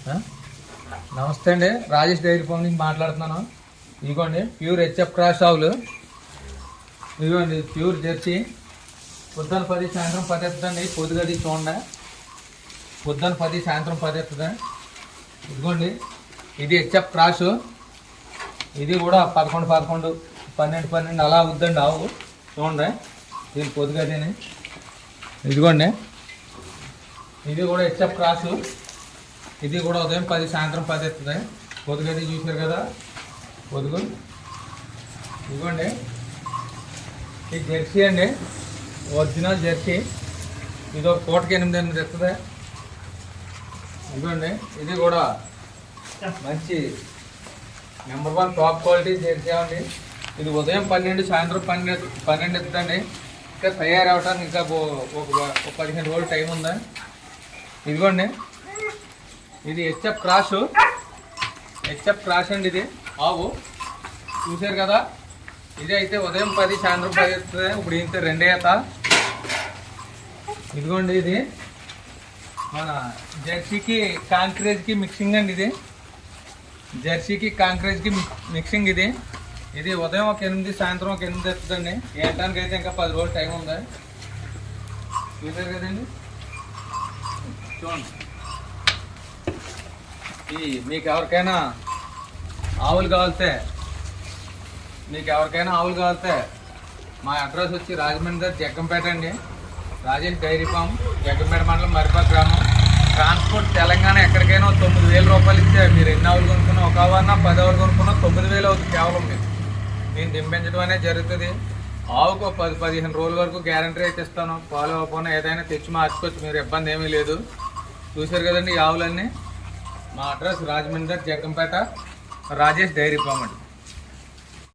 నమస్తే అండి, Rajesh dairy form నుంచి మాట్లాడుతున్నాను. ఇదిగోండి ప్యూర్ హెచ్ఎఫ్ క్రాస్ ఆవులు. ఇదిగోండి ప్యూర్ జెర్సీ. పొద్దున 10 సాయంత్రం 10 ఎత్తుందండి. పొద్దుగది చూడండి, పొద్దున 10 సాయంత్రం 10 ఎత్తుంది. ఇదిగోండి ఇది హెచ్ఎఫ్ క్రాసు. ఇది కూడా 11, 11, 12, 12 అలా అవుద్దండి ఆవు. చూడండి దీని పొద్దుగదిని. ఇదిగోండి ఇది కూడా హెచ్ఎఫ్ క్రాసు. ఇది కూడా ఉదయం 10 సాయంత్రం 10 ఎత్తుంది. పొద్దుగది చూసారు కదా పొదుగు. ఇదిగోండి ఇది జెర్సీ అండి, ఒరిజినల్ జెర్సీ. ఇది ఒక పూటకి 8 ఎత్తుంది. ఇదిగోండి ఇది కూడా మంచి నెంబర్ 1 టాప్ క్వాలిటీ జెర్సీ అండి. ఇది ఉదయం 12 సాయంత్రం 12 ఎత్తుందండి. ఇంకా తయారవటానికి ఇంకా ఒక 15 రోజులు టైం ఉందా. ఇదిగోండి ఇది హెచ్ఎఫ్ క్రాసు. హెచ్ఎఫ్ క్రాస్ అండి. ఇది ఆవు చూసారు కదా. ఇది అయితే ఉదయం 10 సాయంత్రం 10 ఎత్తుంది. ఇప్పుడు ఇంత 2 ఈత. ఇదిగోండి ఇది మన జెర్సీకి కాంక్రేజ్కి మిక్సింగ్ అండి. ఇది జెర్సీకి కాంక్రేజ్కి మిక్సింగ్. ఇది ఉదయం ఒక 8 సాయంత్రం ఒక 8 ఎత్తుందండి. ఏటానికి అయితే ఇంకా 10 రోజులు టైం ఉంది. చూసారు కదండి. చూడండి మీకు ఎవరికైనా ఆవులు కావాలితే మా అడ్రస్ వచ్చి రాజమండ్రి జగ్గంపేట అండి. రాజేష్ డైరీ ఫామ్, జగ్గంపేట మండలం, మరిపా గ్రామం. ట్రాన్స్పోర్ట్ తెలంగాణ ఎక్కడికైనా 9,000 రూపాయలు ఇస్తే మీరు ఎన్ని ఆవులు కొనుక్కున్నా, 1 అవన్నా 10 ఆవులు కొనుక్కున్నా 9,000 అవుతుంది కేవలం. నేను దింపించడం అనేది జరుగుతుంది. ఆవుకు 10-15 రోజుల వరకు గ్యారంటీ అయితే ఇస్తాను. పాలు అవ్వకుండా ఏదైనా తెచ్చి మార్చుకోవచ్చు, మీరు ఇబ్బంది ఏమీ లేదు. చూసారు కదండి ఈ ఆవులన్నీ. మా address Rajahmundry Jaggampeta, Rajesh dairy farm అండి.